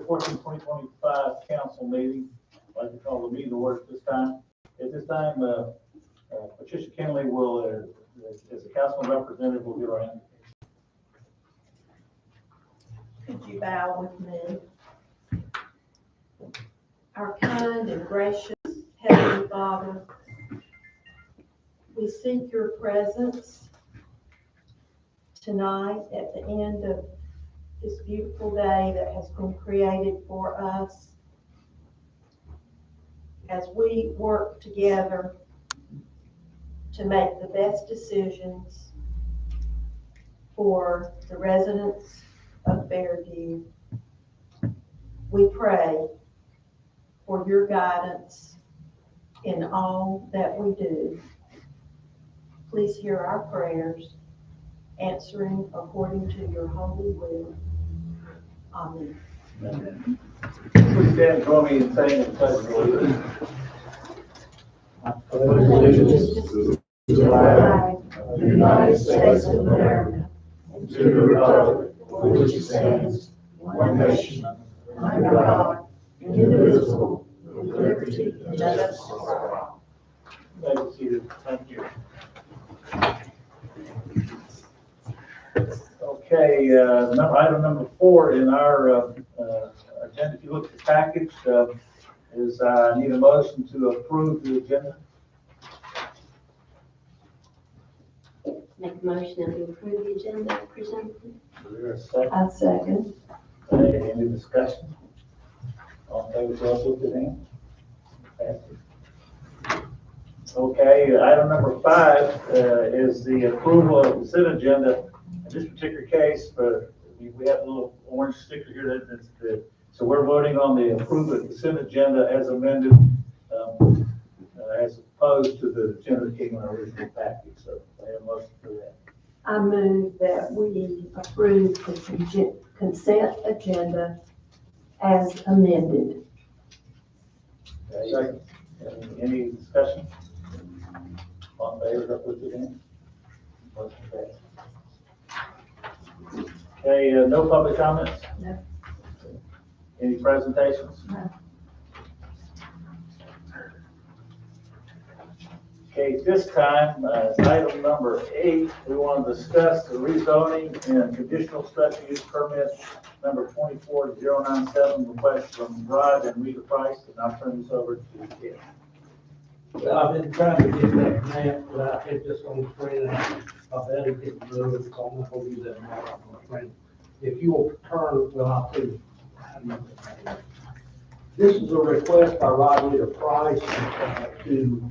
14, 2025 council meeting. I'd like to call the meeting to order at this time. At this time, Patricia Kenley will, as a council representative, will give our invocation. Could you bow with me? Our kind and gracious Heavenly Father, we seek your presence tonight at the end of this beautiful day that has been created for us. As we work together to make the best decisions for the residents of Fairview, we pray for your guidance in all that we do. Please hear our prayers, answering according to your holy will. Amen. Amen. Please stand and join me in saying the pledge of allegiance. I pledge allegiance to the flag of the United States of America and to the republic for which it stands, one nation, under God, indivisible, with liberty and justice for all. Thank you, seated. Thank you. Okay, item number 4 in our agenda, if you look at the package, is I need a motion to approve the agenda. Make a motion that we approve the agenda presented. Is there a second? I second. Okay, any discussion? All in favor, show of your hand. Okay, item number 5 is the approval of the consent agenda. In this particular case, we have a little orange sticker here that's the, so we're voting on the approval of the consent agenda as amended, as opposed to the agenda that came in our original package. So I have a motion for that. I move that we approve the consent agenda as amended. Okay. Any discussion? On favor, up with your hand. Motion passed. Okay, no public comments? No. Any presentations? No. Okay, this time, item number 8, we want to discuss the rezoning and conditional special use permit number 24097, request from Rod and Rita Price, and I'll turn this over to Ken. Well, I've been trying to get that map, but I hit this on the screen, and I bet it didn't move, so I'm not gonna use that map on the screen. If you will turn, well, I'll tell you. This is a request by Rod Price to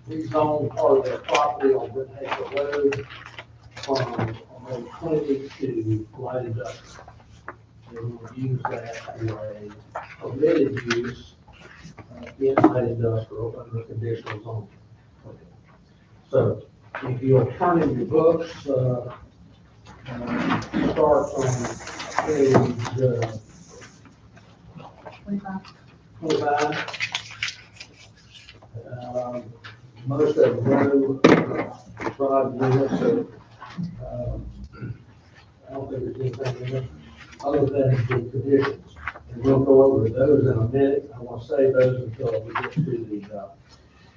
rezone part of their property on Whithaven Road from Road 20 to light industrial. They will use that for a permitted use in light industrial under conditional zoning. So if you'll turn in your books, start on page 25. Most of them know Rod Lewis, so I don't think there's anything in it other than the conditions. And we'll go over those in a minute. I want to save those until we get to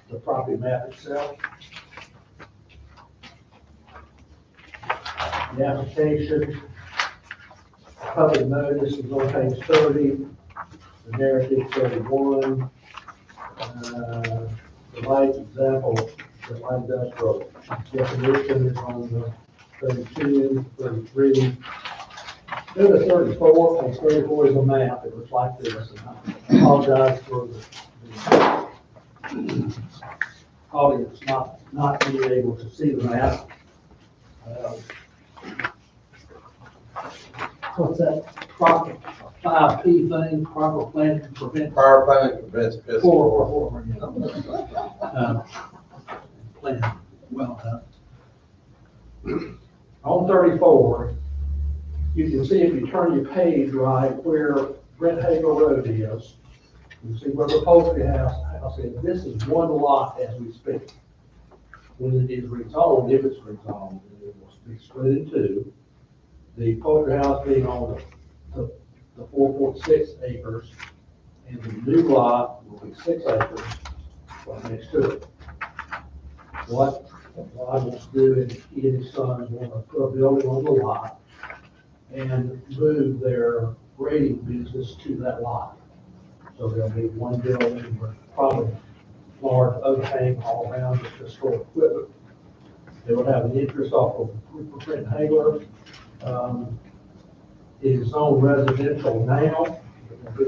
the property map itself. The application, public notice is on page 30, the narrative 31, the light example, the light industrial definition is on the 32, 33. Go to 34, page 34 is a map. It looks like this, and I apologize for the audience not being able to see the map. What's that? Proper 5P thing, proper planning prevents. Power planning prevents physical. Four, plan, well done. On 34, you can see if you turn your page right where Brent Hager Road is, you see where the poultry house is. This is one lot as we speak. When it is rezoned, if it's rezoned, it will be split in two. The poultry house being on the the 4.6 acres, and the new lot will be 6 acres right next to it. What Rod wants to do is he and his sons want to put a building on the lot and move their grading business to that lot. So there'll be one building with probably large overhang all around just to store equipment. They will have an interest off of Rupert Hagler. It is zoned residential now. It will be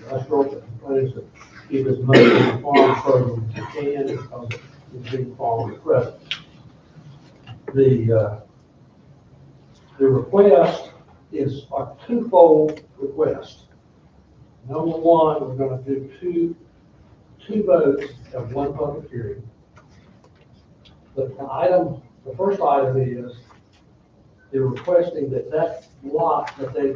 industrial, but he plans to keep as much of the farm program as he can because it's being farmed at present. The request is a twofold request. Number one, we're going to do two votes and one public hearing. The first item is they're requesting that lot that they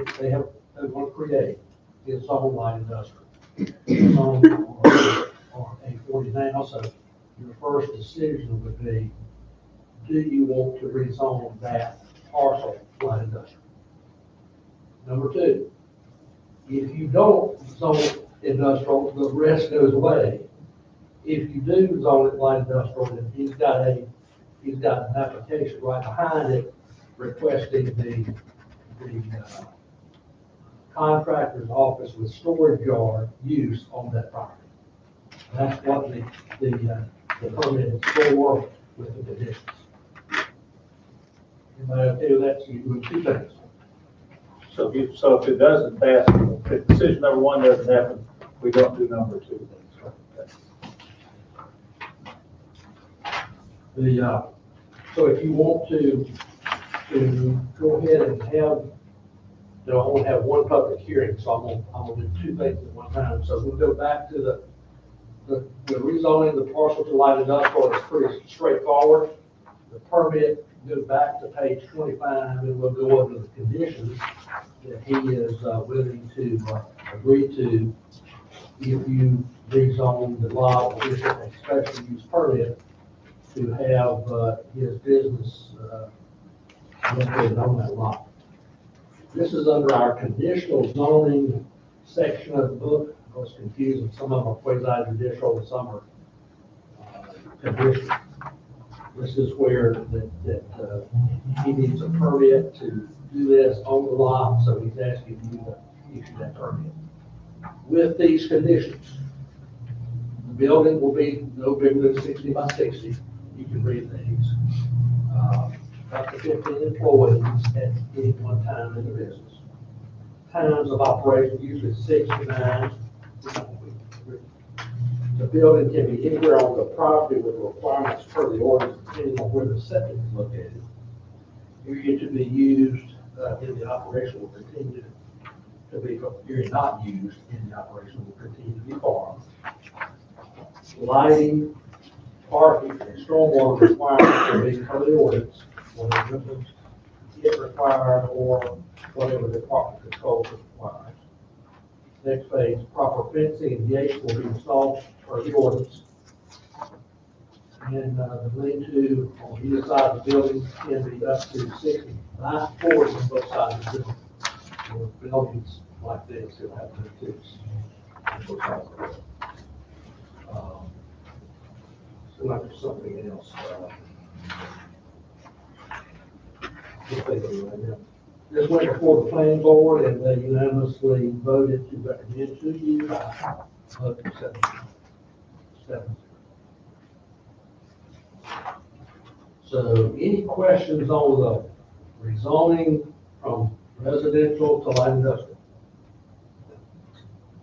want to create is zoned light industrial. It's zoned on A40 now, so your first decision would be, do you want to rezone that parcel light industrial? Number two, if you don't zone industrial, the rest goes away. If you do zone it light industrial, then he's got an application right behind it requesting the contractor's office with storage yard use on that property. That's what the permit is for with the conditions. Anybody okay with that? So you're doing two things. So if it doesn't pass, if decision number one doesn't happen, we don't do number two. So if you want to go ahead and have, I want to have one public hearing, so I'm gonna do two things at one time. So we'll go back to the rezoning the parcel to light industrial is pretty straightforward. The permit, go back to page 25, and we'll go over the conditions that he is willing to agree to if you rezone the lot or issue a special use permit to have his business located on that lot. This is under our conditional zoning section of the book. It was confusing. Some of them are quasi-judicial and some are conditional. This is where that he needs a permit to do this on the lot, so he's asking you to issue that permit. With these conditions, the building will be no bigger than 60 by 60. You can read these. Up to 15 employees at any one time in the business. Times of operation usually 6 to 9. The building can be anywhere on the property with requirements per the ordinance, depending on where the septic is located. Area to be used in the operation will continue to be, area not used in the operation will continue to be farmed. Lighting, parking, and stormwater requirements will be per the ordinance, whatever it required or whatever the department controls requires. Next page, proper fencing and gates will be installed per the ordinance. And the lean-to on either side of the building can be up to 60 by 40 on both sides of the building. So buildings like this, you'll have lean-tos on both sides of the building. So like there's something else. Just think of it right now. This went before the planning board and they unanimously voted to recommend to you by vote of 7. So any questions on the rezoning from residential to light industrial?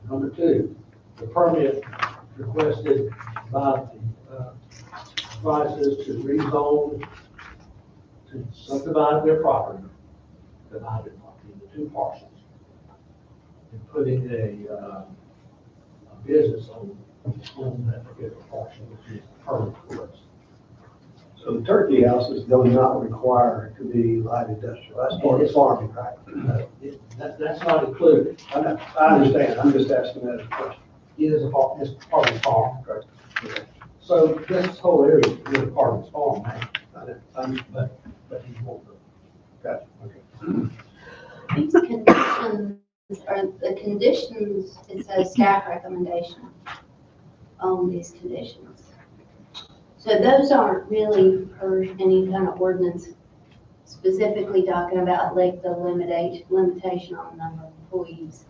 Number 2, the permit requested by the advisors to rezone, to subdivide their property, divided into 2 parcels, and putting a business on that particular parcel, which is permanent for us. So the turkey houses do not require to be light industrial. That's part of farming, right? That's not included. I understand. I'm just asking that as a question. It is it's part of the farm. Correct. Okay. So this whole area is a part of his farm now, but he won't. Gotcha. Okay. These conditions are the conditions, it says staff recommendation on these conditions. So those aren't really per any kind of ordinance specifically talking about like the limitation on the number of employees.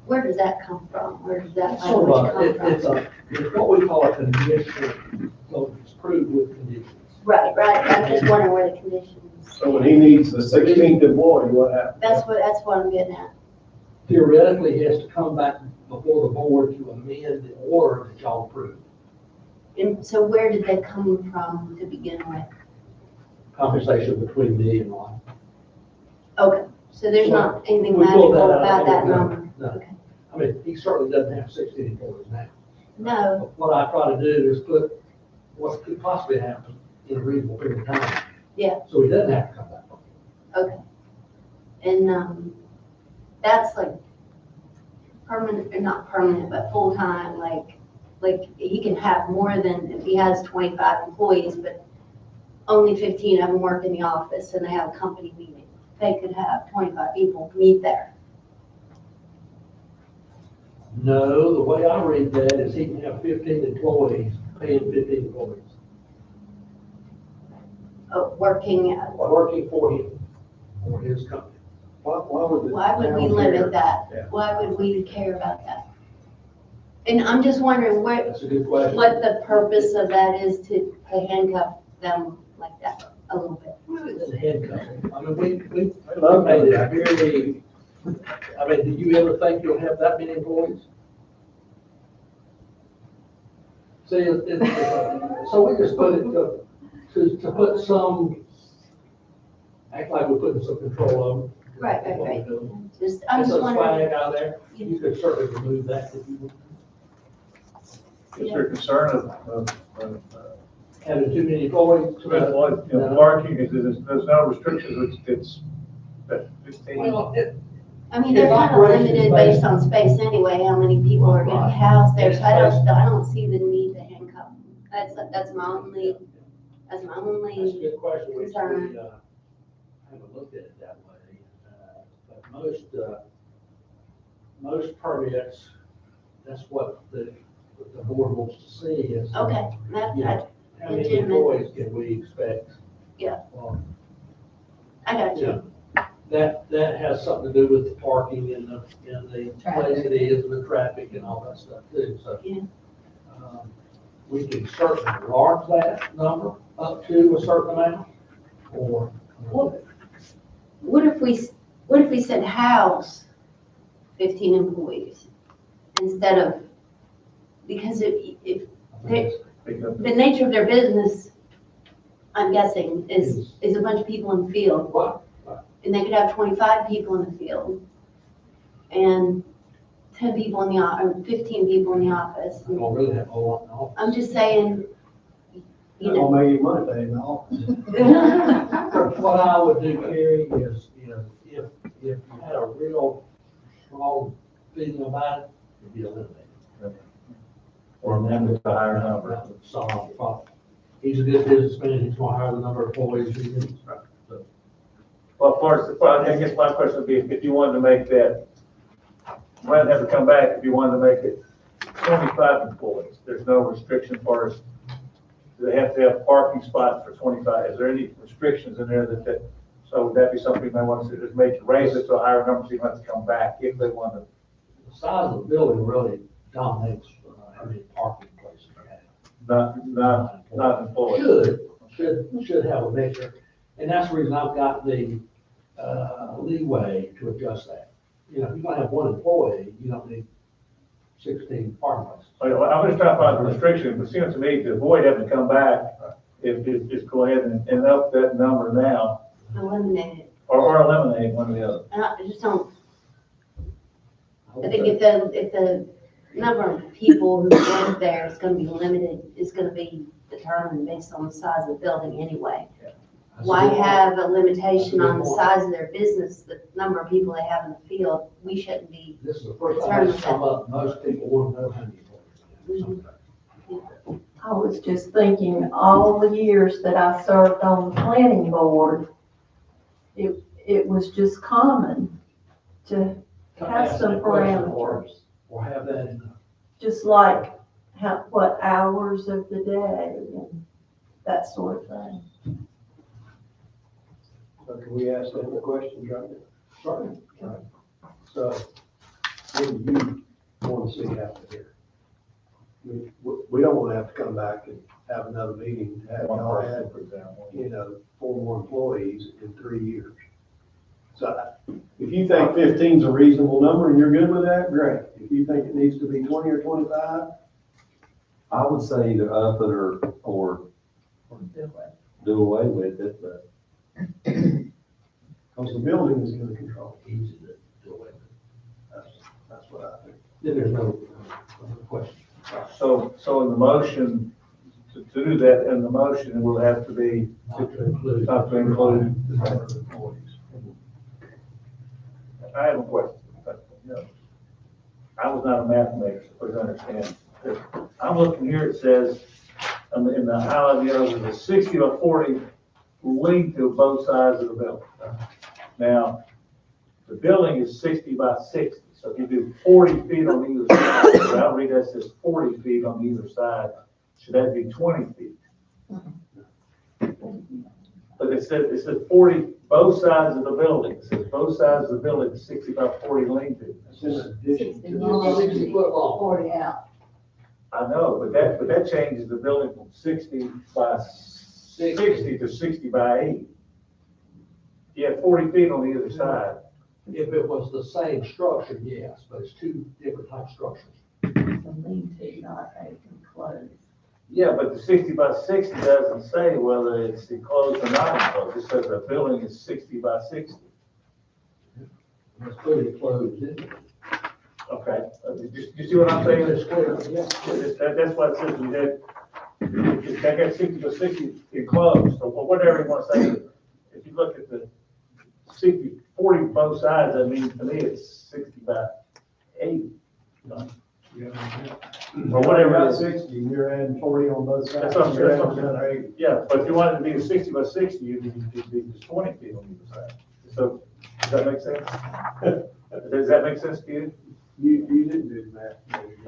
Where does that come from? Where does that So, language come from? it's what we call a condition, so it's approved with conditions. Right, I'm just wondering where the conditions, So when he needs the 16th employee, what happens? that's what I'm getting at. Theoretically, he has to come back before the board to amend the order that y'all approved. And so where did they come from to begin with? Conversation between me and Ron. Okay, so there's not anything We pulled magical that out. about that No, number? no. Okay. I mean, he certainly doesn't have 16 employees now. No, But what I try to do is put what could possibly happen in a reasonable period of time. Yeah. So he doesn't have to come back. okay. And, that's like permanent, or not permanent, but full-time, like he can have more than, if he has 25 employees, but only 15 of them work in the office and they have a company meeting. They could have 25 people meet there. No, the way I read that is he can have 15 employees, paying 15 employees, Working, working for him, or his company. Why would the why would we town limit care? that? Yeah. Why would we care about that? And I'm just wondering That's a good question. what the purpose of that is to handcuff them like that a little bit. It's a handcuffing. I mean, we I love made it that. very, I mean, do you ever think you'll have that many employees? See, so we just put it to put some, act like we're putting some control on it. Right. That's what we're doing. I'm There's just a wondering. flag out there, you could certainly remove that if you would. Is there concern of Having too many employees. parking, there's no restrictions, it's that 15? Well, I mean, they're kind of Operations limited based on space anyway, how many people are gonna be housed there, so I don't see the need to handcuff them. That's my only, That's a good question, which we, concern. haven't looked at it that way. But most permits, that's what the board wants to see is. okay, You know, how many legitimate. employees can we expect? Yeah. Well, I got you you. know, that has something to do with the parking and the place it is, and the traffic and all that stuff too, so. Yeah. We can certainly enlarge that number up to a certain amount, or. What if we said house 15 employees instead of, because if the nature of their business, I'm guessing, is a bunch of people in the field. Right. And they could have 25 people in the field and 10 people in the, or 15 people in the office. I don't really have a whole lot in office. I'm just saying, you know. Gonna make you money paying the office. What I would do, Carrie, is, if you had a real strong feeling about it, it'd be eliminated. Or then with a higher number. Solve the problem. He's a good businessman, he's gonna hire the number of employees he needs. So, Well, I guess my question would be, if you wanted to make that, rather than have to come back, if you wanted to make it 25 employees, there's no restriction for us. Do they have to have parking spots for 25? Is there any restrictions in there so would that be something you might want to just raise it to a higher number so you don't have to come back if they want to? the size of the building really dominates how many parking places you have. Not employees. Should have a mixture, and that's the reason I've got the leeway to adjust that. You know, if you're gonna have one employee, you don't need 16 parking places. I'm just trying to find the restriction, but it seems to me to avoid having to come back, if just go ahead and up that number now, Eliminate it. or eliminate one or the other. And I just don't, I think if the number of people who live there is gonna be limited, is gonna be determined based on the size of the building anyway. Why have a limitation on the size of their business, the number of people they have in the field? We shouldn't be. This is the first time it's come up, most people want to know how many employees. I was just thinking, all the years that I served on the planning board, it was just common to have some parameters, Or have that in the, just like what hours of the day and that sort of thing. So can we ask them the questions right now? sorry, So, what do you want to see happen here? We don't want to have to come back and have another meeting, to have y'all had, for example. 4 more employees in 3 years. So if you think 15's a reasonable number and you're good with that, great. If you think it needs to be 20 or 25, I would say either up it or do away with it, but because the building is going to control it. easy to do away with. That's what I think. Then there's no question. So in the motion, to do that in the motion, it will have to be, Not to include. not to include. The number of employees. I have a question. I was not a mathematician, so please understand. I'm looking here, it says, in the highlight, there's a 60 by 40 lean to both sides of the building. Now, the building is 60 by 60, so if you do 40 feet on either side, so I'll read that says 40 feet on either side, should that be 20 feet? But it said 40, both sides of the building, it says both sides of the building, 60 by 40 lean to. That's in addition to It's 60 foot long. 40 out. I know, but that changes the building from 60 by 60 to 60 by 80. You have 40 feet on either side. If it was the same structure, yes, but it's two different type structures. It's a lean-to, not a enclosed. Yeah, but the 60 by 60 doesn't say whether it's enclosed or not enclosed. It says the building is 60 by 60. It's fully closed, isn't it? Okay, you see what I'm saying? It's clear, yeah. That's why it says that got 60 by 60 enclosed, so whatever you want to say, if you look at the 60, 40 both sides, that means to me it's 60 by 80. Or whatever it is. 60, you're adding 40 on both sides. That's what I'm You're adding saying. another 80. Yeah, but if you wanted to be a 60 by 60, you'd be just 20 feet on either side. So, does that make sense? Does that make sense to you? You didn't do the math.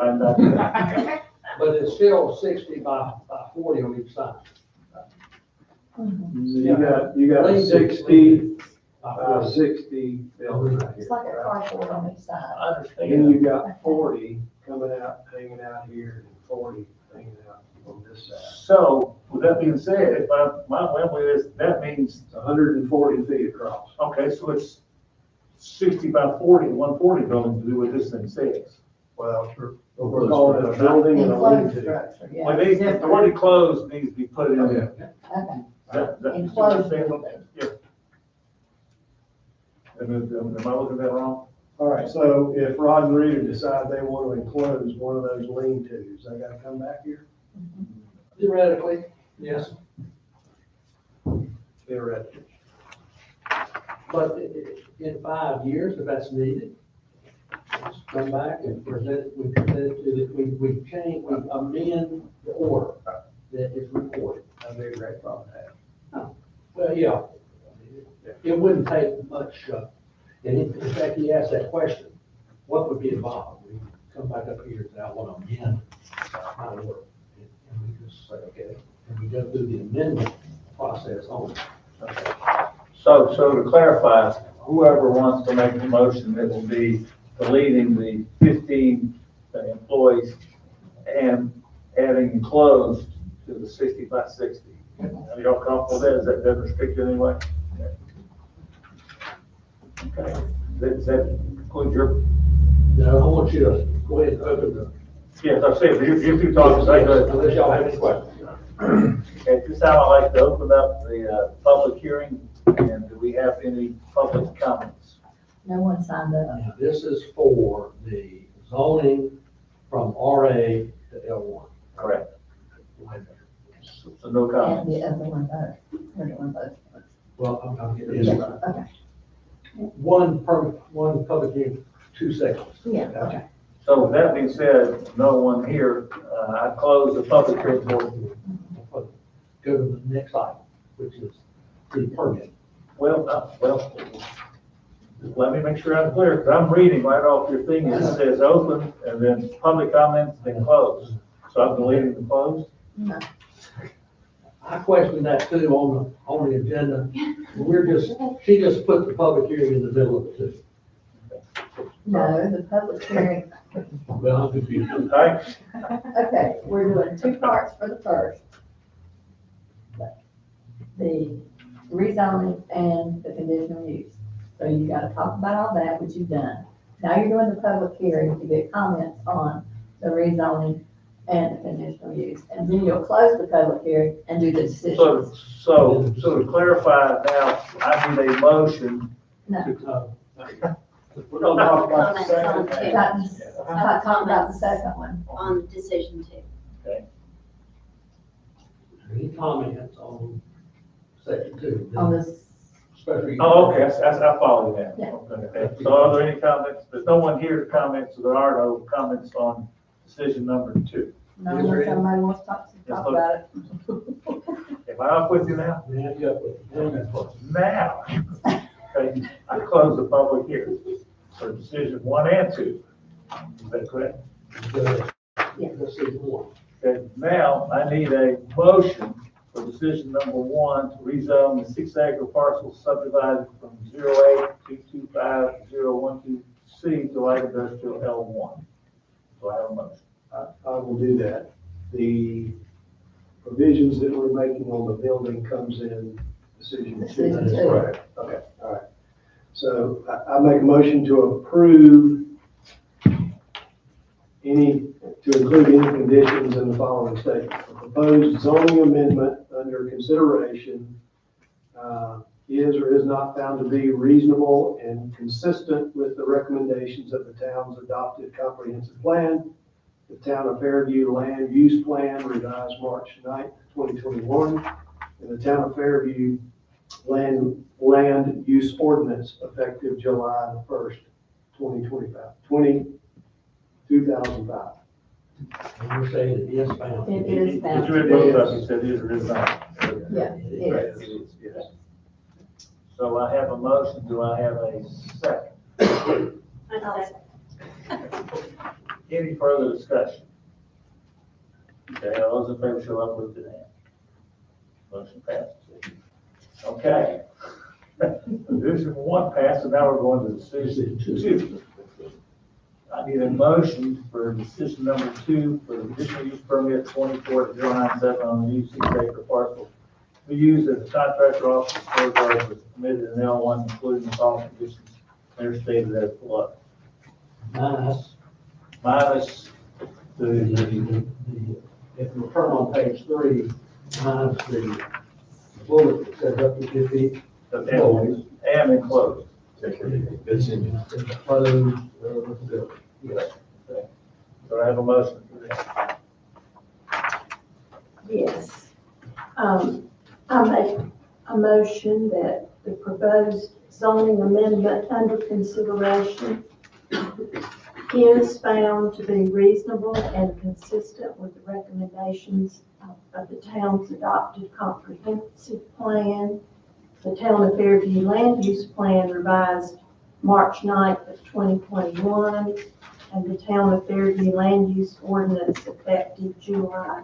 I'm not. But it's still 60 by 40 on each side. So you got a 60 By by 40. 60 building right It's here. like a carport on each side. I Then understand. you got 40 coming out, hanging out here, and 40 hanging out on this side. So, with that being said, if my memory is, that means, It's 140 feet across. okay, so it's 60 by 40, 140 building to do what this thing says. Well, we're calling it a building and a Enclosed lean-to. structure, yeah. Well, the word enclosed needs to be put in. Okay. Okay, That- enclosed building. Yeah. Am I looking at that wrong? All right, so if Rod and Rita decide they want to enclose one of those lean-tos, they gotta come back here? Theoretically, yes. Theoretically. But in 5 years, if that's needed, let's come back and we present it to we change, we amend the order that is recorded. That'd be a great problem to have. Well, yeah, it wouldn't take much, and in fact, he asked that question, what would be involved? We come back up here and say, I want to amend my order. And we just say, okay, and we go through the amendment process on it. So to clarify, whoever wants to make the motion, it will be deleting the 15 employees and adding enclosed to the 60 by 60. Are y'all comfortable with that? Is that restricted anyway? Okay. Does that include your, Now, I want you to go ahead and open the, yes, I say, you two talk, say good. unless y'all have any questions. At this time, I'd like to open up the public hearing, and do we have any public comments? No one signed up. Now, this is for the zoning from RA to L1. Correct. So no And comments. the other one both. We're doing both. Well, I'm getting Yeah, this. okay, One public hearing, 2 seconds. yeah, okay. So with that being said, no one here, I close the public hearing portion. Go to the next item, which is the permit. Well, Let me make sure I'm clear, because I'm reading right off your thing, it says open, and then public comments, then closed. So I'm deleting the closed? No, I questioned that too on the agenda. She just put the public hearing in the middle of it too. no, the public hearing, Well, I'm confused. All right, okay, we're doing two parts for the first. The rezoning and the conditional use. So you gotta talk about all that, which you've done. Now you're doing the public hearing to get comments on the rezoning and the conditional use. And then you'll close the public hearing and do the decisions. so to clarify now, I need a motion. No, We're gonna talk about the Comments on second. two. not talking about the second one. On decision two. Any comments on section 2? On this, Special. Oh, okay, I follow you now. Yeah. Okay. So are there any comments? There's no one here to comment, so there are no comments on decision number 2. no, unless somebody wants to talk about it. Am I up with you now? Yeah, yeah, but- Now, okay, I close the public hearing for decision 1 and 2. Is that correct? Yeah. Decision 1. Okay, now I need a motion for decision number 1 to rezone the 6-acre parcel subdivided from 08225-012C to light industrial L1. Do I have a motion? I will do that. The provisions that we're making on the building comes in decision 2. Decision That's two. correct. Okay, all right. So I make a motion to approve to include any conditions in the following statement. The proposed zoning amendment under consideration is or is not found to be reasonable and consistent with the recommendations of the town's adopted comprehensive plan, the Town of Fairview Land Use Plan revised March 9th, 2021, and the Town of Fairview Land Use Ordinance effective July 1st, 2005. And you're saying it is found. It is Did found. you read both of them? You said is or is not? Yeah, it is. It is, yes. So I have a motion. Do I have a second? Any further discussion? Okay, all those in favor show up with their hand. Motion passes. Okay. Decision 1 passed, and now we're going to decision 2. I need a motion for decision number 2 for the conditional use permit 24097 on the new 6-acre parcel. We use as a contractor office storage yard was permitted in L1, including the following conditions. They're stated as below. Minus the, If you turn on page 3, minus the bullet that says up to 50. and enclosed. It's closed, building. Yes. So I have a motion for that. Yes. I make a motion that the proposed zoning amendment under consideration is found to be reasonable and consistent with the recommendations of the town's adopted comprehensive plan, the Town of Fairview Land Use Plan revised March 9th of 2021, and the Town of Fairview Land Use Ordinance effective July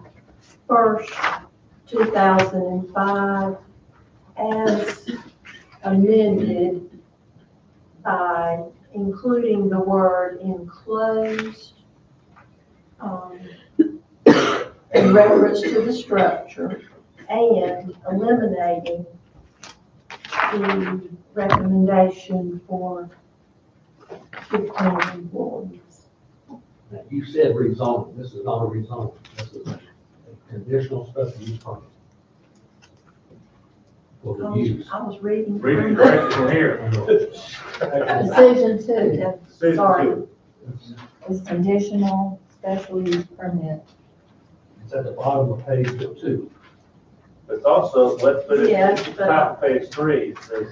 1st, 2005, as amended by including the word enclosed in reference to the structure and eliminating the recommendation for 15 employees. Now, you said rezoning, this is not a rezoning, this is a conditional special use permit. For the use. I was reading. Reading correct from here. Decision 2 Decision Sorry. 2. is conditional special use permit. It's at the bottom of page 2. But also, let's put it Yes, at the but- top of page 3. It says,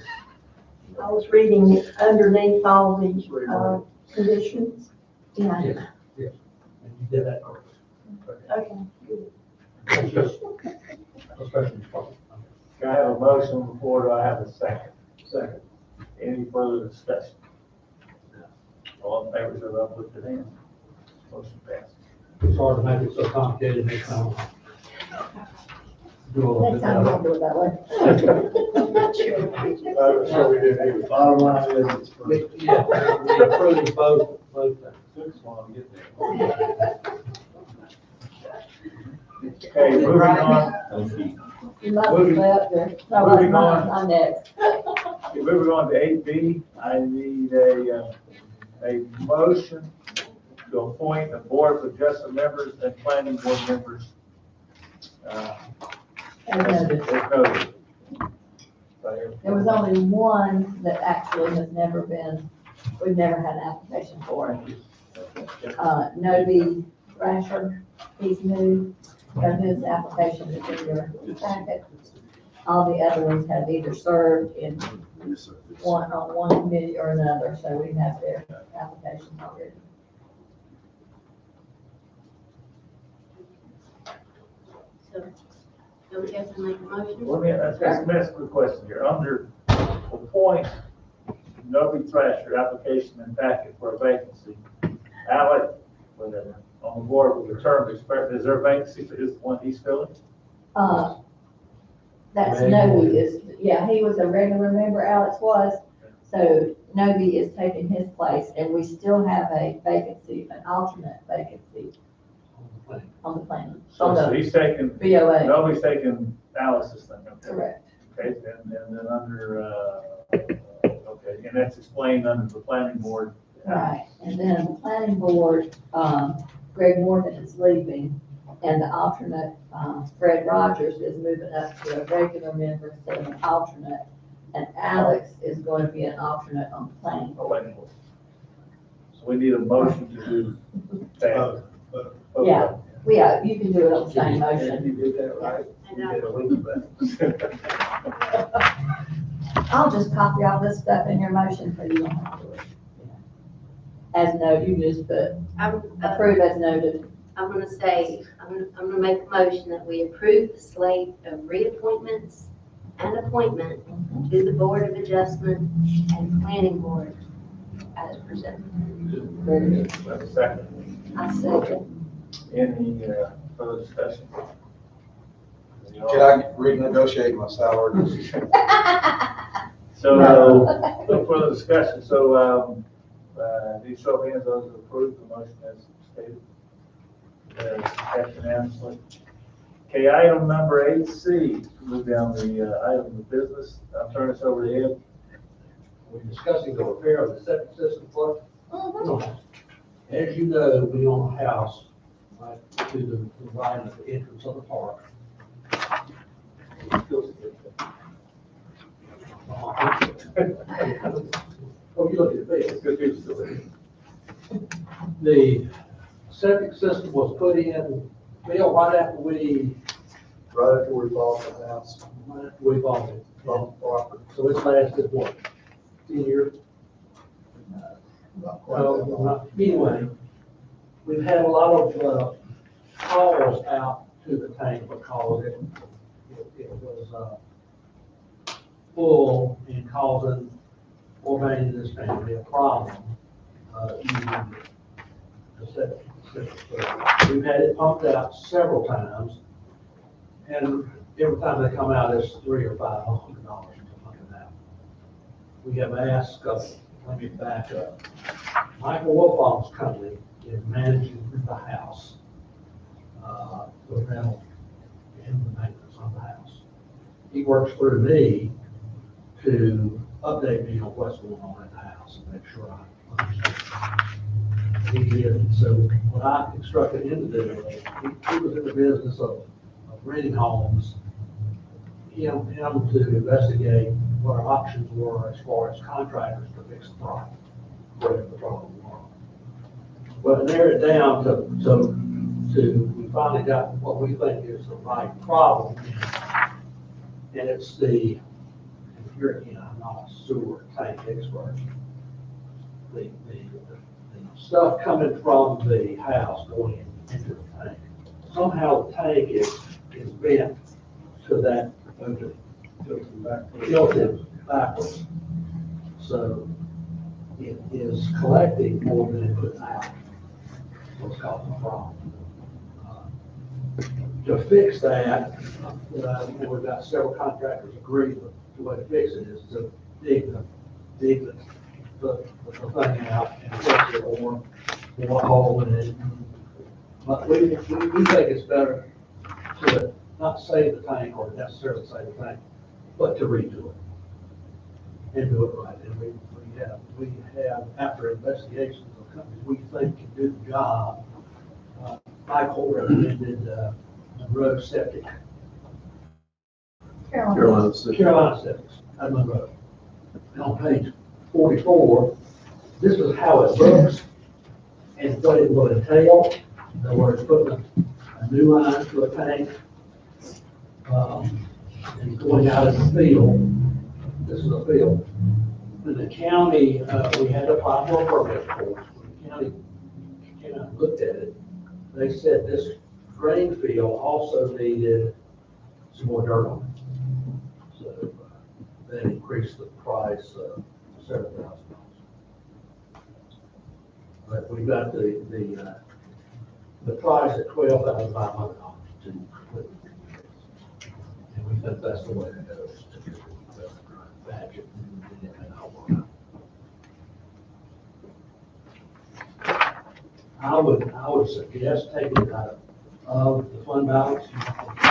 I was reading underneath all the conditions. Yeah. Yes, yes. And you did that correctly. Okay, good. It's just a special use permit. can I have a motion before, do I have a second? Second. Any further discussion? All in favor, show of uplifted hands. Motion passed. Sorry to make it so complicated next time. Do a little Next bit time better. we'll do it that way. Not sure. So we did, bottom line is it's free. Yeah, we approve both things. Took us a while to get there. Okay, moving on. Thank you. You must stay up there. No, Moving I'm on. next. Okay, moving on to 8B, I need a motion to appoint a board of adjustment members and planning board members. And noted. As noted. There was only one that actually has never been, we've never had an application for it. Noby Thrasher, he's new, but his application is in your packet. All the other ones have either served in on one committee or another, so we have their applications already. So, do we have to make a motion? Let me ask a quick question here. Under appoint Noby Thrasher, application and packet for a vacancy. Alec, whatever, on the board with the term expired, is there a vacancy for his one he's filling? That's Ray Noby is, yeah, he was a regular member, Alex was, so Noby is taking his place, and we still have a vacancy, an alternate vacancy on the planning, on So the he's taking, BOA, Nobody's taking Alice's thing, okay? correct. Okay, and then under, okay, and that's explained under the planning board. Right, and then the planning board, Greg Morgan is leaving, and the alternate, Fred Rogers is moving up to a regular member instead of an alternate, and Alex is going to be an alternate on the planning board. Planning board. So we need a motion to do that. Yeah. Yeah, you can do it on the same motion. You did that right. And, You did a little bit. I'll just copy all this stuff in your motion so you don't have to do it. As noted, you can just put approve as noted. I'm gonna say, I'm gonna make a motion that we approve the slate of reappointments and appointment to the Board of Adjustment and Planning Board as presented. Very good. Have a second. I second. Any further discussion? Can I renegotiate my salary? So, no further discussion. So, these show of hands, those who approve the motion as stated. Passed unanimously. Okay, item number 8C, move down the item of business. I'll turn this over to Ed. We're discussing the repair of the septic system for, as you know, we own a house right to the right of the entrance of the park. Oh, you look at this. Good news, still there. The septic system was put in, Bill, right after we Bought the house. bought it, so it's lasted what, 10 years? Not quite that long. Anyway, we've had a lot of calls out to the tank because it was full and causing Orvain and his family a problem using the septic system. So we've had it pumped out several times, and every time they come out, it's $300 or $500 to pump it out. We have asked, let me back up. Michael Wolfong's company is managing the house, the rental and the maintenance on the house. He works through me to update me on what's going on in the house and make sure I understand. He did, so when I instructed him to do it, he was in the business of renting homes, him to investigate what our options were as far as contractors to fix the problem, whatever the problem was. Well, narrowed it down to, we finally got what we think is the right problem. And it's the, and here again, I'm not a sewer tank expert. The stuff coming from the house going into the tank. Somehow the tank is bent to that opening, tilted backwards. So it is collecting more than it puts out. What's causing the problem. To fix that, we've got several contractors agree that the way to fix it is to dig the thing out and fix it or a hole in it. But we think it's better to not save the tank or necessarily save the tank, but to redo it and do it right. And we have, after investigations of companies we think can do the job, Michael recommended, Monroe Septic. Carolyn. Carolina Septic, at Monroe. And on page 44, this is how it looks and what it will entail. In other words, putting a new line to a tank, and going out in the field. This is a field. In the county, we had to apply for a permit for it. When the county came out and looked at it, they said this drain field also needed some more dirt on it. So that increased the price several $1,000. But we got the price at $12,500 to complete. And we think that's the way to go, is to do the badge it and all work out. I would suggest taking it out of the fund balance,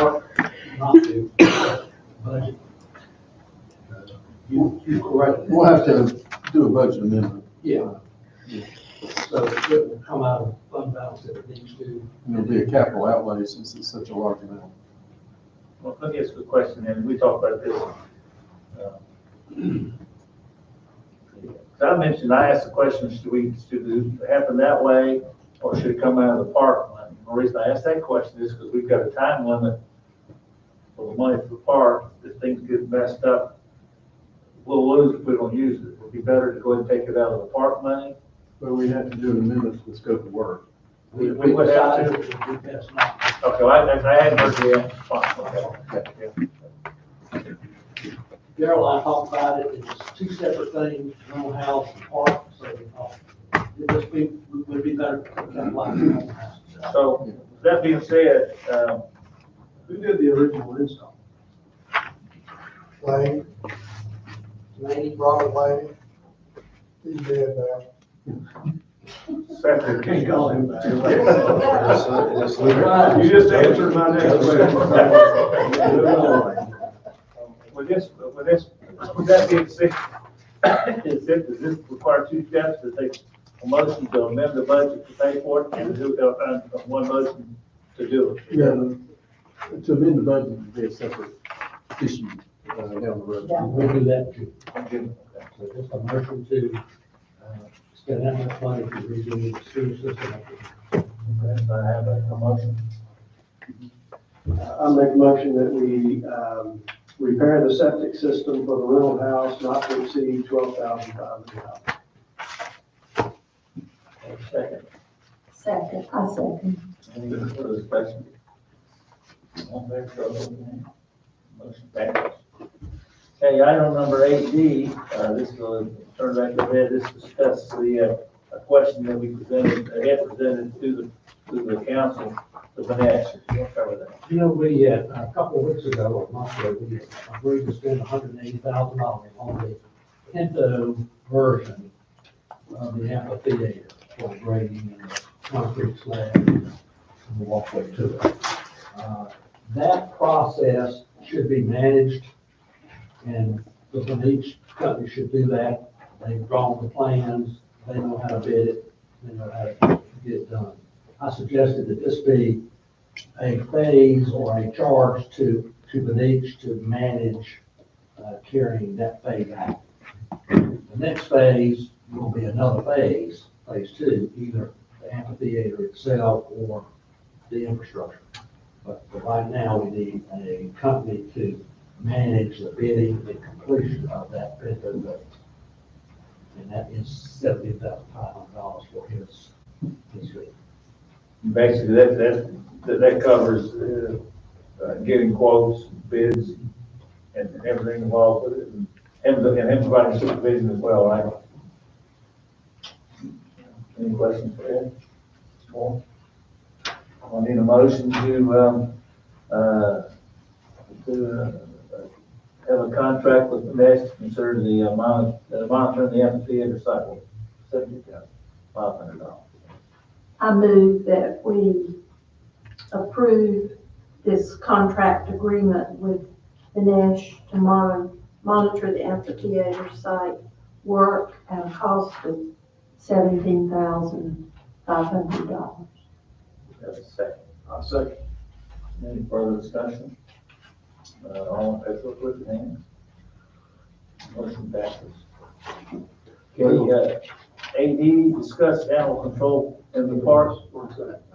or not to budget. You correct. We'll have to do a budget amendment. Yeah. So it will come out of fund balance if it needs to. And it'll be a capital outlay since it's such a large amount. Well, let me ask you a question, and we talked about this. I asked the question, should it happen that way, or should it come out of the park money? The reason I asked that question is because we've got a time limit for the money for the park. If things get messed up, we'll lose if we don't use it. It would be better to go ahead and take it out of the park money. But we have to do an amendment to the scope of work. We would have decided to. it would be best not. Okay, well, I hadn't heard the answer. Fine, okay. Yeah. Gerald, I talked about it, it's two separate things, rental house and park, so it just would be better to capitalize on that. So, that being said, Who did the original install? Lane, Robert Lane, he's dead now. Seth, Can't call him back. You just answered my next question. with that being said, does this require two steps to take a motion to amend the budget to pay for it and do one motion to do it? Yeah, to amend the budget would be a separate issue down the road. Yeah. We'll do that too. Okay. So just a motion to, spend that much money to redo the sewer system. Okay, so I have a motion. I make a motion that we repair the septic system for the rental house not to exceed $12,500. Second. Second, I second. Any further discussion? All in favor, show of hands. Motion passes. Okay, item number 8D, this will turn back to bed. This discusses a question that we presented to the council, the finance. We'll cover that. You know, we, a couple of weeks ago, or a month ago, we agreed to spend $180,000 on the Pinto version of the amphitheater for grading and the concrete slab and the walkway to it. That process should be managed, and the Beach company should do that. They've drawn the plans, they know how to bid it, they know how to get it done. I suggested that this be a phase or a charge to the Beach to manage carrying that phase out. The next phase will be another phase, phase two, either the amphitheater itself or the infrastructure. But for right now, we need a company to manage the bidding and completion of that Pinto building. And that is $70,500 for his fee. Basically, that covers getting quotes, bids, and everything involved with it, and and him providing supervision as well, right? Any questions for Ed? More? I need a motion to have a contract with Mesh to consider the monitoring the amphitheater sidewalk, $70,500. I move that we approve this contract agreement with Dinesh to monitor the amphitheater site work at a cost of $17,500. Have a second. I'll second. Any further discussion? All in favor, put your hands. Motion passes. Okay, AD, discuss animal control in the parks. I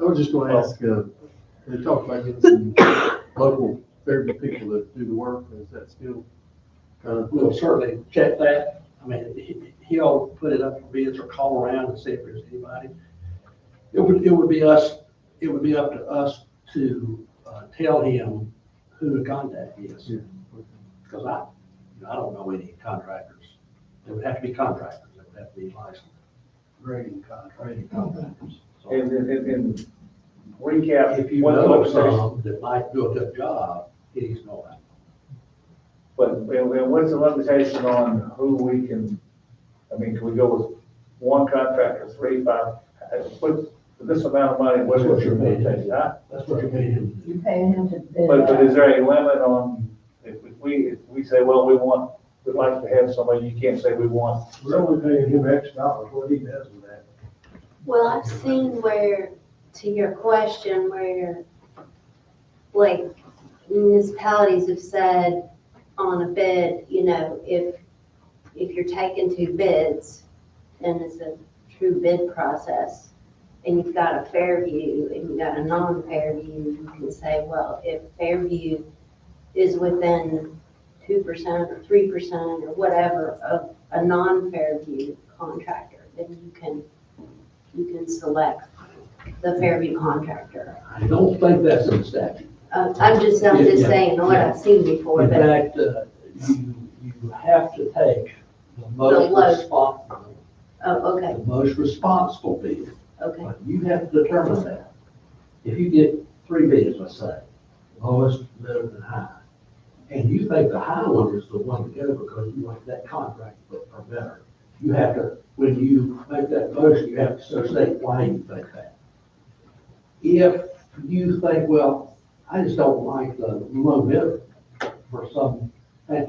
was just gonna ask, they talked about getting some local Fairview people to do the work, is that still kind of? We'll certainly check that. I mean, he'll put it up for bids or call around and see if there's anybody. It would be up to us to tell him who the contact is. Because I don't know any contractors. They would have to be contractors. They would have to be licensed. Grading contractors. So In recap, if you what the know legislation, some that might do a good job, he needs to know that. but what's the limitation on who we can, I mean, can we go with one contractor, 3, 5, for this amount of money, what's your limitation? Huh? That's what you're paying. You paying him to bid But that. is there a limit on, if we say, well, we'd like to have somebody, you can't say we want. We're only paying him X dollars, what he does with that. Well, I've seen where, to your question, where, like, municipalities have said on a bid, you know, if you're taking 2 bids, then it's a true bid process, and you've got a Fairview and you've got a non-Fairview, you can say, well, if Fairview is within 2% or 3% or whatever of a non-Fairview contractor, then you can select the Fairview contractor. I don't think that's in statute. I'm just saying what I've seen before, In but fact, you have to take the okay, most responsible bid. okay. But you have to determine that. If you get 3 bids, let's say, lowest, middle, and high, and you think the high one is the one to go because you like that contract or better, you have to, when you make that motion, you have to so state why you think that. If you think, well, I just don't like the low bidder for some, I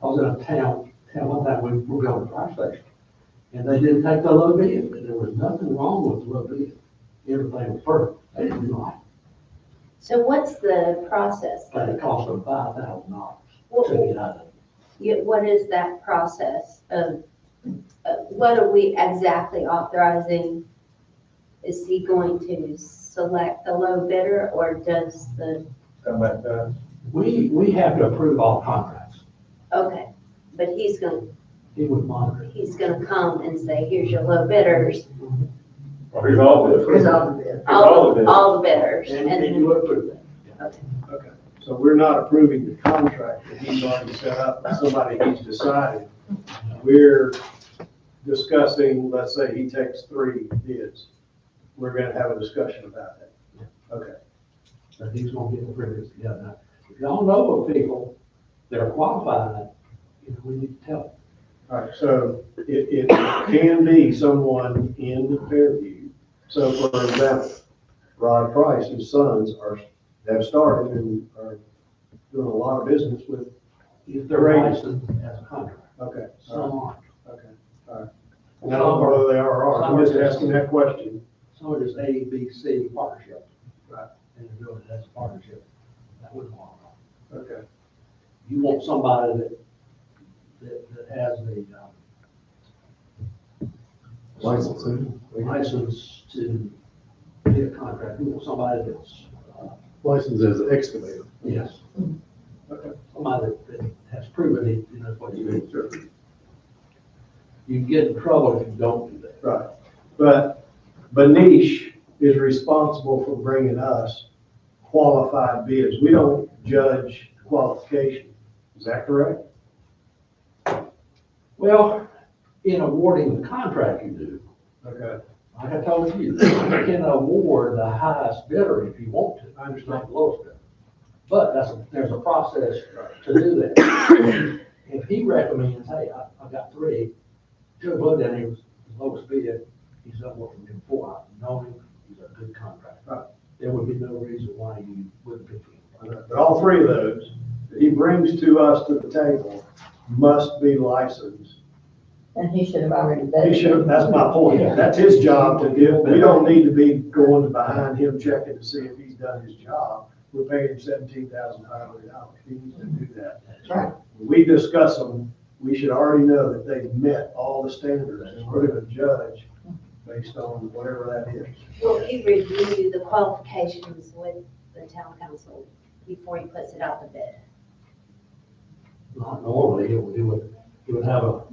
was in a town one time, we were going to the fire station, and they didn't take the low bid, and there was nothing wrong with the low bid. Everything was perfect. They didn't like So what's the process? it, but it cost them $5,000 What, to get out of it. what is that process of, what are we exactly authorizing? Is he going to select the low bidder, or does the, Come back to us. We have to approve all contracts. okay, but he's gonna come and say, here's your low bidders, Resolve it. Resolve the bid. all the bidders, And and you then, approve that. Okay, so we're not approving the contract that he's already set up, somebody he's decided. We're discussing, let's say he takes 3 bids. We're gonna have a discussion about that. Okay. But he's gonna get the figures together. Now, if y'all know of people that are qualified, you know, we need to tell them. All right, so it can be someone in Fairview. So for example, Rod Price, his sons have started and are doing a lot of business with, If they're licensed as a contract, okay, some aren't. okay, all right. And I don't know whether they are or aren't, I'm just asking that question. Some are just A, B, C partnership. Right. And they're doing it as a partnership. That wouldn't want to. Okay, You want somebody that has the license to be a contract. You want somebody that's, Licensed as an excavator. yes. Okay. Somebody that has proven he knows what you do. You can get in trouble if you don't do that. right. But Benish is responsible for bringing us qualified bids. We don't judge qualification. Is that correct? Well, in awarding the contract you do, Okay, like I told you, you can award the highest bidder if you want to. I understand. Not the lowest bidder. But there's a process to do that. If he recommends, hey, I've got three, Joe Blow down here was the lowest bid, he's done work with him before, I know him, he's a good contractor. Right. There would be no reason why you wouldn't pick him. But all three of those that he brings to us to the table must be licensed. And he should have already vetted. He should, that's my point. That's his job to give. We don't need to be going behind him checking to see if he's done his job. We're paying him $17,500. He needs to do that. That's right. When we discuss them, we should already know that they've met all the standards, and we're gonna judge based on whatever that is. Will he review the qualifications with the town council before he puts it out to bid? Not normally, he would have a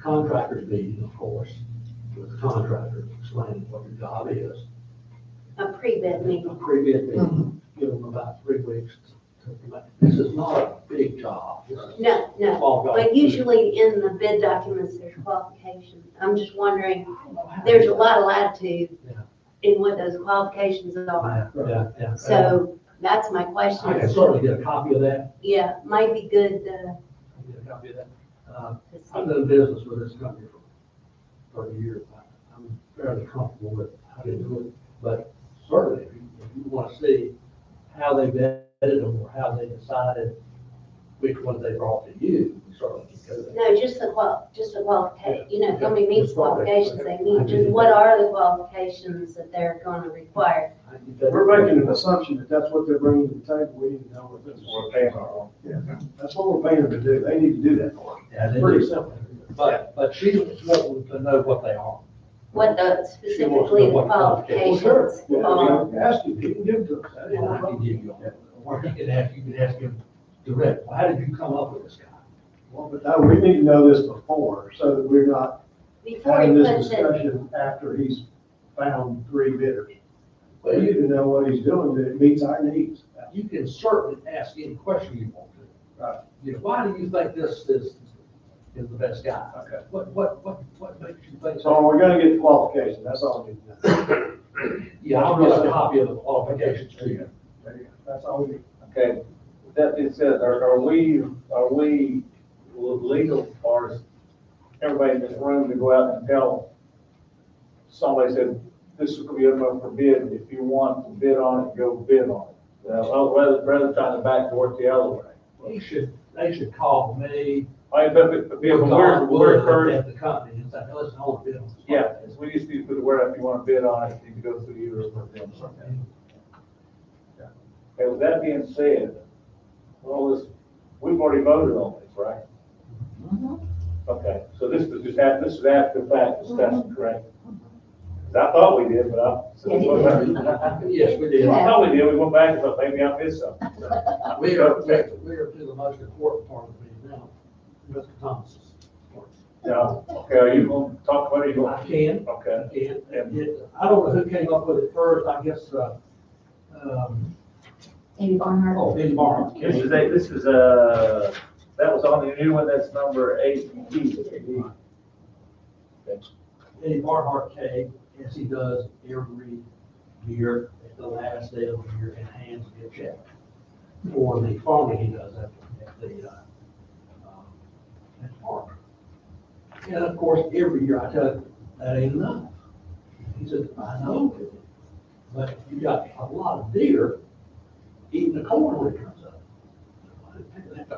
contractor's meeting, of course, with the contractor, explaining what your job is. A pre-bid A meeting? pre-bid meeting, give them about 3 weeks. This is not a big job. This is No, a no, small job. but usually in the bid documents, there's qualifications. I'm just wondering, there's a lot of latitude Yeah. in what those qualifications are. Yeah. So that's my I can question. certainly get a copy of that. Yeah, might be good I can get a copy of that. to I've see. done business with this company for 30 years. I'm fairly comfortable with how they do it. But certainly, if you want to see how they vetted them or how they decided which ones they brought to you, you certainly can go there. No, just the qualification, you know, how many meets qualifications they I need, get just it. what are the qualifications that they're gonna require? We're making an assumption that that's what they're bringing to the table. We need to know what this is. We're paying our Yeah, that's what we're paying them to do. They need to do that for us. Yeah, they Pretty do. simple. But she was wanting to know what they are. What the, specifically the Well, qualifications Yeah, are. ask him, he can give it to us. That ain't And no I can problem. give you, or you can ask him direct, well, how did you come up with this guy? Well, but now we need to know this before, so that we're not Before having he this puts it, discussion after he's found three bidders. Well, We need you, to know what he's doing, that it meets our needs. you can certainly ask any question you want to. Right. You know, why do you think this is the best guy? Okay. What makes you think So so? we're gonna get the qualification, that's all we need to know. Yeah, I'll get a copy of the qualifications to you. There you go. That's all we need. Okay, with that being said, are we legal or is everybody in this room to go out and tell somebody said, this is gonna be open for bid, if you want to bid on it, go bid on it? Rather trying to backdoor it the other way. They should call me. But we're encouraged, At the company and say, listen, I want to bid on this. yeah, as we used to put the word, if you want to bid on it, you can go through you or for them. Okay, with that being said, well, we've already voted on this, right? Okay, so this is after the fact discussion, correct? 'Cause I thought we did, but Yes, we did. I thought we did, we went back and thought, maybe I missed something. We are to the most important part of the meeting now, Mr. Thomas's part. Yeah, okay, are you going to talk about it? You I want- can, Okay, I don't know who came up with it first, I guess, Eddie Barnhart. Eddie Barr. this is, that was on the new one, that's number 8. Eddie Barnhart came, as he does every year, at the last day of the year, and hands me a check for the farming he does at the park. And of course, every year I tell him, that ain't enough. He said, I know, but you got a lot of deer eating the corn when it comes up.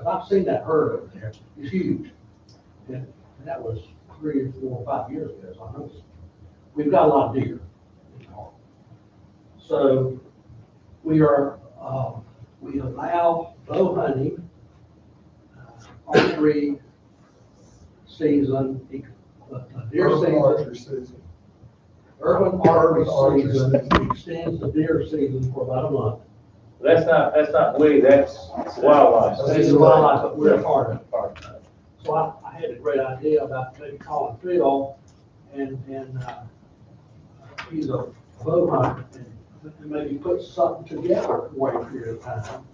I've seen that herd over there, it's huge. And that was 3 or 4 or 5 years ago, so I noticed. We've got a lot of deer in the park. So we allow bow hunting, archery season, deer season. Urban archery season extends the deer season for about a month. That's not we, that's wildlife. That's wildlife, but we're a part of it. So I had a great idea about maybe calling Phil and he's a bow hunter and maybe put something together for a period of time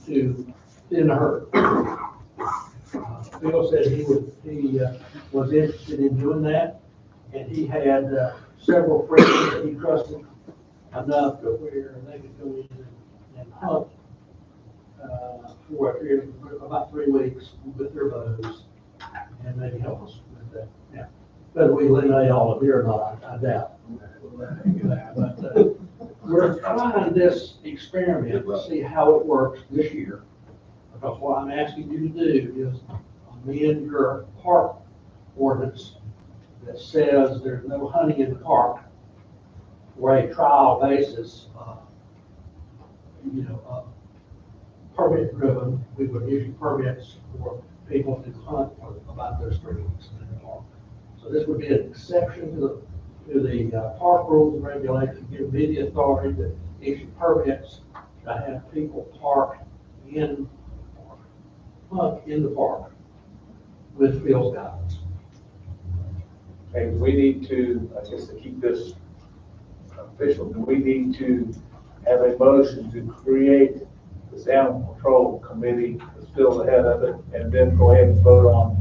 to thin the herd. Phil said he was interested in doing that, and he had several friends that he trusted enough to where they could go in and hunt for a period of about 3 weeks with their bows, and maybe help us with that. Now, whether we eliminate all of it or not, I doubt. But we're trying this experiment to see how it works this year. Because what I'm asking you to do is amend your park ordinance that says there's no hunting in the park for a trial basis, permit driven. We would issue permits for people to hunt for about those 3 weeks in the park. So this would be an exception to the park rules and regulations, give me the authority to issue permits to have people park in hunt in the park with field guides. Okay, we need to, I guess to keep this official, do we need to have a motion to create this animal control committee to fill the head of it, and then go ahead and vote on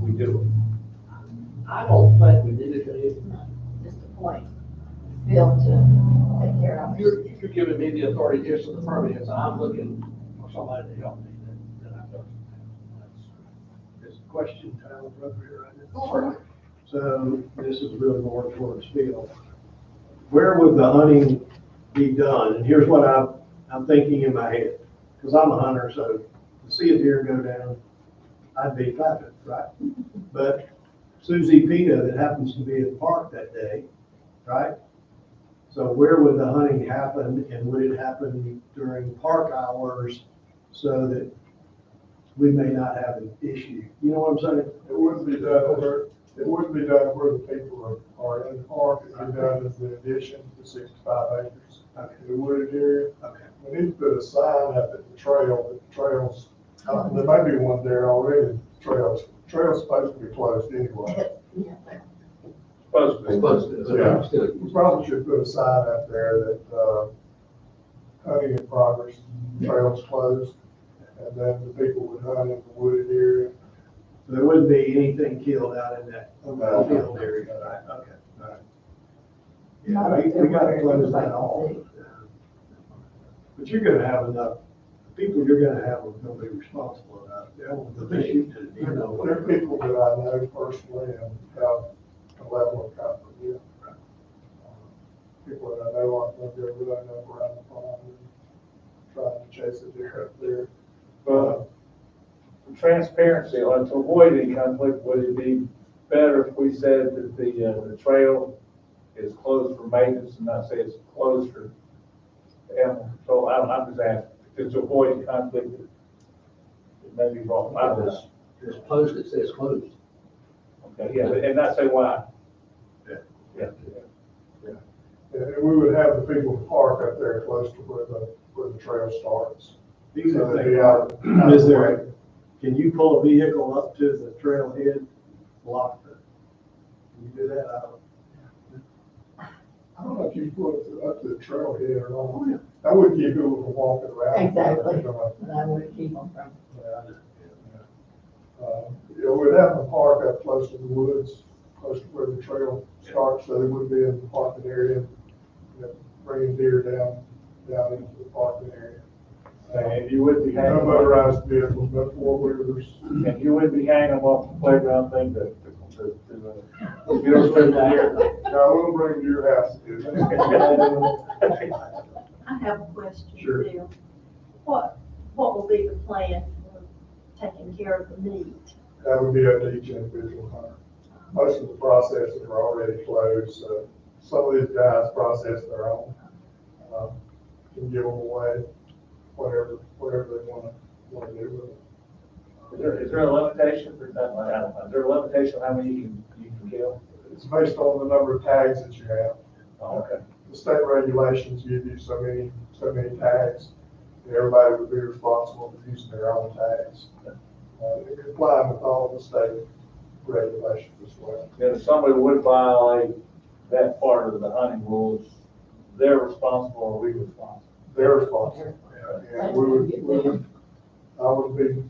we do I don't think we need it. Just a point. Bill to take care of it. You're giving me the authority just for the permits. I'm looking for somebody to help me that I don't have. It's question time over here right now. So this is really more towards Phil. Where would the hunting be done? And here's what I'm thinking in my head, because I'm a hunter, so to see a deer go down, I'd be clapping, right? But Susie Pita that happens to be at the park that day, right? So where would the hunting happen, and would it happen during park hours so that we may not have an issue? You know what I'm saying? It wouldn't be done where the people are in the park. It'd be done as an addition to 65 acres. Okay. The wooded area. Okay. We need to put a sign up at the trail, that the trails, there may be one there already, trails supposed to be closed anyway. Supposed to be. Yeah. We probably should put a sign up there that, hunting in progress, trails closed, and then the people would hunt in the wooded area. So there wouldn't be anything killed out in that No. field area, right? Okay, all right. Yeah, Not we gotta if close everybody that off. can see. But you're gonna have enough, the people you're gonna have are gonna be responsible enough. They'll shoot to, you know. There are people that I know personally and have a level of comfort with. People that I know aren't gonna go running up around the pond and trying to chase a deer up there. But For transparency, or to avoid any conflict, would it be better if we said that the trail is closed for maintenance and not say it's closed for animal control? I'm just asking, to avoid conflict, it may be wrong. I don't know. Just post it says closed. Okay, yeah, and not say why. Yeah. and we would have the people park up there close to where the trail starts. These So are they'd be things. out. Is there, can you pull a vehicle up to the trailhead, block the, can you do that? I don't know if you put it up to the trailhead or not. I wouldn't keep people from walking around. Exactly. And I would keep them from. We'd have them park up close to the woods, close to where the trail starts, so they wouldn't be in the parking area, bringing deer down into the parking area. And you wouldn't be No hanging, motorized vehicles, but four-wheelers. and you wouldn't be hanging them off the playground thing to get them straight there. No, we'll bring them to your house. I have a question, Sure. Bill. What will be the plan for taking care of the meat? That would be up to each individual hunter. Most of the processes are already closed, so some of these guys process their own. Can give them away, whatever they want to do with it. Is there a limitation for that? I don't know. Is there a limitation on how many you can kill? It's based on the number of tags that you have. Oh, okay. The state regulations give you so many tags, and everybody would be responsible for using their own tags. Complying with all the state regulations as well. If somebody would violate that part of the hunting rules, they're responsible or we responsible? They're responsible. And I would be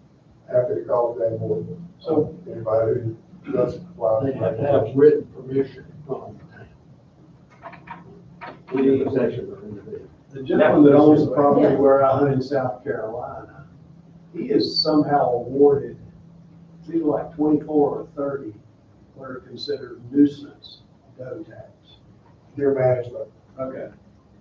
happy to call the game board. So anybody who doesn't apply. They have to have written permission from the town. We need possession of it. The gentleman that owns the property where I hunt in South Carolina, he is somehow awarded, it's either like 24 or 30, what are considered nuisance doe tags. Deer management Okay.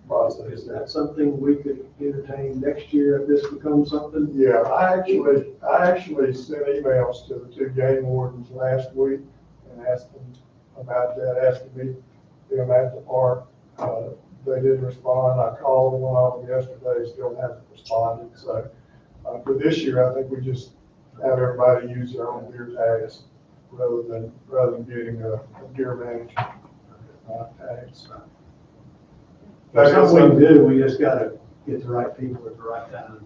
process. Is that something we could entertain next year if this becomes something? Yeah, I actually sent emails to the 2 game wardens last week and asked them about that, asking me, them at the park. They didn't respond. I called one of them yesterday, still hasn't responded. So, for this year, I think we just have everybody use their own deer tags rather than getting a deer management, tags. That's something we can do, we just gotta get the right people at the right time.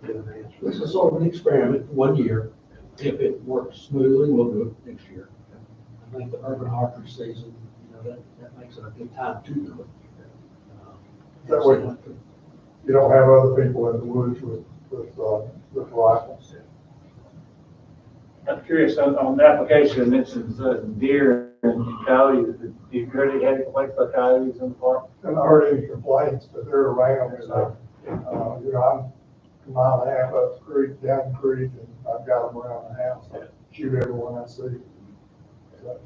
Get an answer. This is sort of an experiment, 1 year. If it works smoothly, we'll do it next year. I think the urban archery season, that makes it a good time to do it. That way, you don't have other people in the woods with rifles. I'm curious, on the application, it mentions deer and coyotes. Do you hear any complaints about coyotes in the park? I've not heard any complaints, but they're around. So, I'm a mile and a half up the creek, down the creek, and I've got them around the house. I shoot everyone I see. So,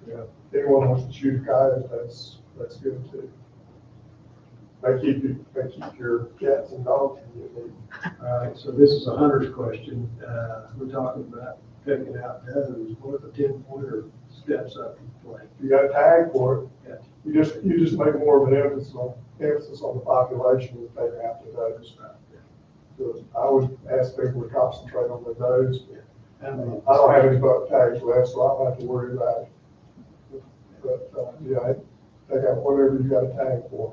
yeah, anyone wants to shoot a coyote, that's good too. They keep your cats and dogs from getting eaten. All right, so this is a hunter's question. We're talking about picking out does. What are the 10-pointer steps up in play? You got a tag for it. Yeah. You just make more of an emphasis on the population with taking out the does. So I would ask people to concentrate on the does. I don't have any buck tags left, so I don't have to worry about it. But, yeah, take out whatever you got a tag for.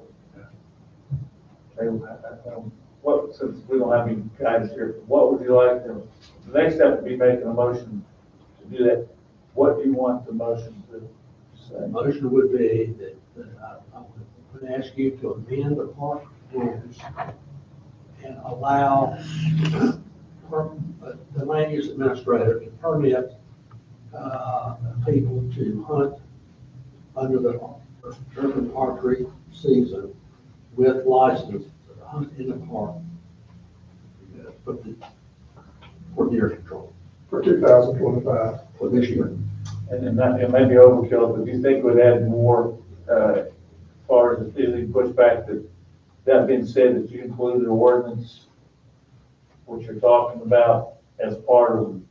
What, since we don't have any guidance here, what would you like to, the next step would be making a motion to do that. What do you want the motion to say? The motion would be that I would ask you to amend the park rules and allow the land use administrator to permit people to hunt under the urban archery season with license to hunt in the park for deer control For 2025. for this year. And that, it may be overkill, but do you think would add more, as far as the pushback that being said, that you include an ordinance, what you're talking about as part of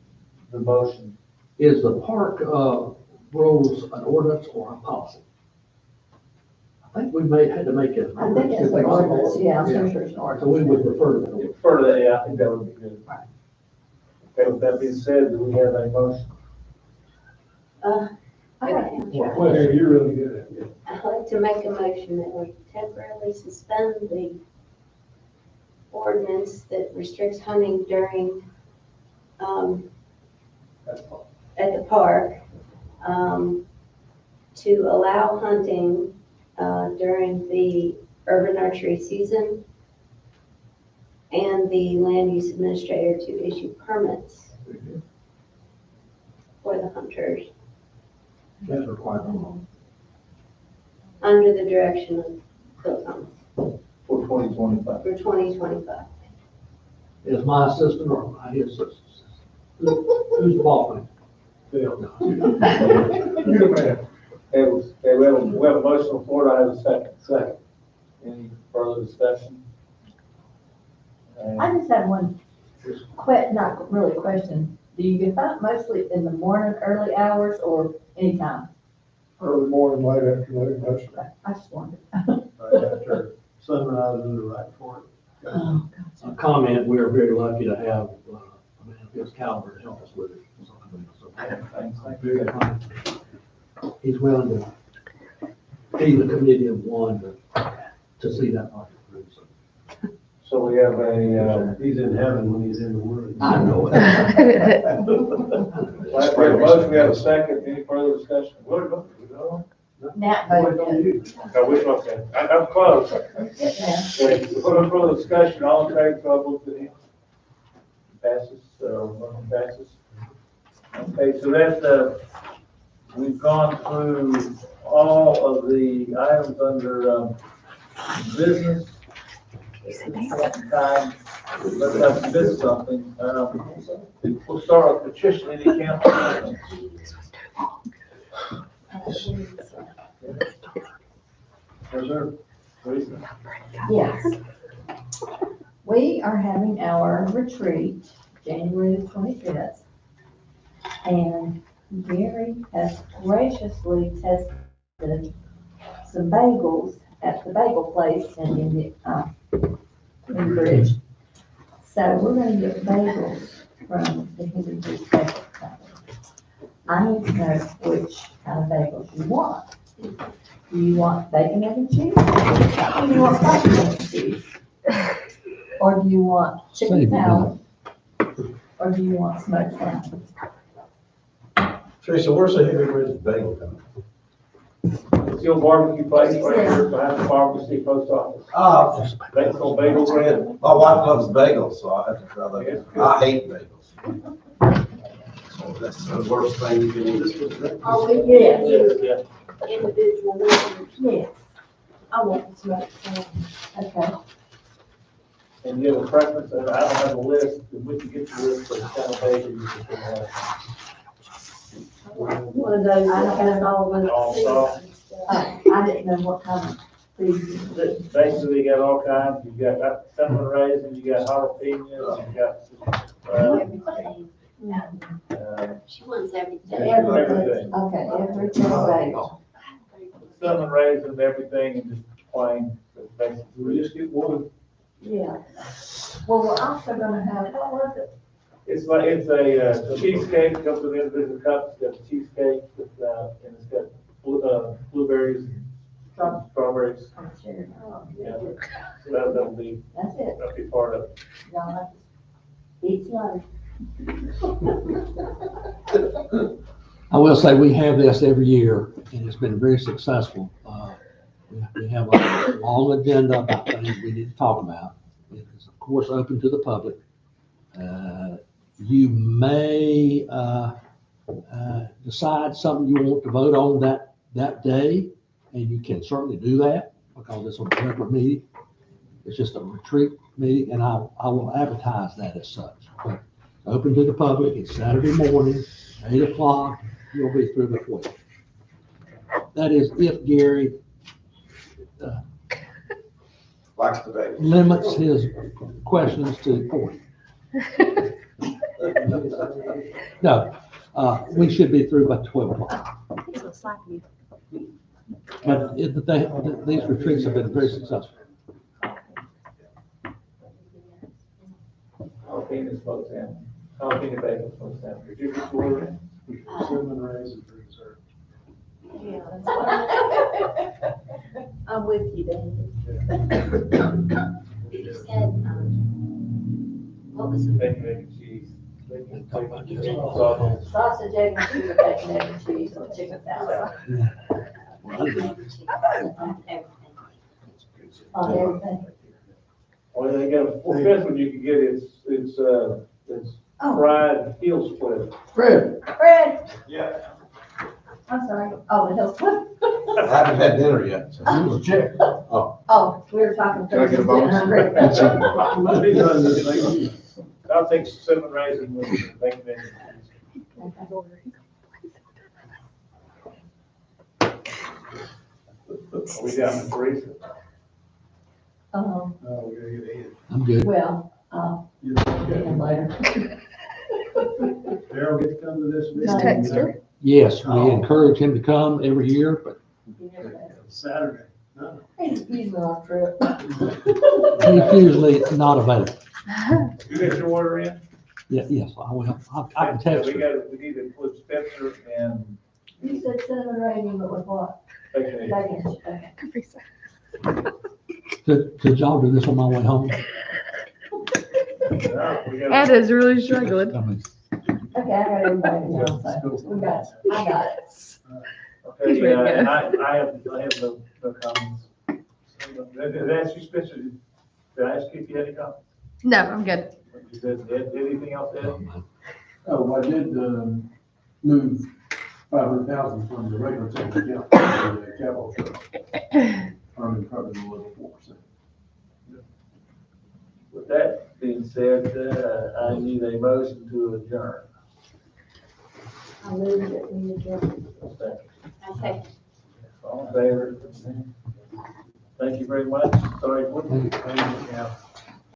the motion? Is the park rules an ordinance or a policy? I think we had to make it. I think it's an ordinance, yeah, I'm sure it's an So ordinance. we would refer to that. Refer to that, yeah, I think that would be good. Right. Okay, with that being said, do we have a motion? I got an answer. Well, you're really good at it. I'd like to make a motion that we temporarily suspend the ordinance that restricts hunting during, at the park, to allow hunting, during the urban archery season and the land use administrator to issue permits for the hunters That's required. under the direction of Phil Thomas For 2025. for 2025. Is my assistant or his assistant? Who's the ball man? Phil. You the man. Okay, we have a motion on the floor. I have a second. Second. Any further discussion? I just have one not really question. Do you get that mostly in the morning, early hours, or anytime? Early morning, late afternoon, most I just wondered. Right after sunrise and right for it. Oh, A comment, we are very lucky to have a man of his caliber to help us with it. So, Thanks. very kind. He's willing to be the committee of one to see that project through. So we have a, He's in heaven when he's in the woods. I know it. we have a motion, we have a second. Any further discussion? Nat What voted do you? No, which one? Okay, I'm close. yes. Okay, further discussion, all in favor, so I vote for him. passes, motion passes. Okay, so that's, we've gone through all of the items under, business. Time, unless I missed something, we'll start with Patricia, any council comments? Yes, sir. Teresa? Yes. We are having our retreat January the 25th. And Gary has graciously tested some bagels at the bagel place in the bridge. So we're gonna get bagels from the Henry Bridge Bagel Company. I need to know which kind of bagels you want. Do you want bacon, egg, and cheese? Or do you want bacon, egg, and cheese? Or do you want chicken salad? Or do you want smoked salmon? Teresa, where's the Henry Bridge Bagel Company? It's the old barbecue place right here behind the Barbara City Post Office. Oh, That's called Bagel Bread. my wife loves bagels, so I have to try that. I hate bagels. So that's the worst thing you can eat. Are we Yes. getting Yeah. individual orders? Yes, I want to smoke salmon. okay. And you have a preference, and I don't have a list, and we can get the list of the kind of bagel you can have. One of those that has all the All soft. I didn't know what kind of food. Basically, you got all kinds, you got cinnamon raisins, you got jalapenos, you got, Everything. She wants everything. everything. Okay, every single bagel. Cinnamon raisin, everything, and just plain, basically. We just get one. Yeah. Well, we're also gonna have, what was it? It's like, it's a cheesecake, comes with individual cups, it's got cheesecake with, and it's got blueberries and strawberries. I'm sure. Yeah. So that'll be, That's it. that'll be part of it. Y'all have to eat slow. I will say we have this every year and it's been very successful. We have a long agenda about things we need to talk about. It is of course open to the public. You may decide something you want to vote on that day, and you can certainly do that because it's a regular meeting. It's just a retreat meeting, and I will advertise that as such. But open to the public, it's Saturday morning, 8 o'clock, you'll be through the 12th. That is if Gary Likes the bagel. limits his questions to 40. No, we should be through by 12 o'clock. But these retreats have been very successful. Jalapeno smoked salmon, jalapeno bagel smoked salmon. Did you get your order in? Cinnamon raisin for dessert. Yeah, that's what I'm with you, David. You said, what was the, Bacon, egg, and cheese. Bacon, sausage. Sausage, egg, and cheese, bacon, egg, and cheese, or chicken salad. On everything. Or they got a fifth one you can get, it's fried heel split. Fred, Fred, Yeah. I'm sorry. Oh, the hill split. I haven't had dinner yet. So. Oh, we were talking. Can I get a bonus? Must be done this late. I'll take cinnamon raisin with bacon, egg, and cheese. Are we down to Teresa? Oh, we gotta get Ed. I'm good. Well, You and later. Darryl get to come to this meeting. Just text her. Yes, we encourage him to come every year, but Saturday. No. He's usually on trip. he's usually not available. You got your order in? Yes, I will. I can text We her. we need to put Spencer and You said cinnamon raisin, but with what? bacon. Egg. Bacon. Okay. Could y'all do this on my way home? No, we gotta- Ed is really struggling. I mean, Okay, I got everybody now, so we got it. I got it. Okay, He's ready to yeah, go. and I have no comments. Did I ask you, Spencer, did I ask you if you had any comments? No, I'm good. You said, Ed, anything else, Ed? Oh, I did, move 500,000 from the regular checking account to the capital trust. Herman covered a little 4%. With that being said, I need a motion to adjourn. I move that we adjourn. I say, All in favor? Thank you very much. Sorry, what? Yeah.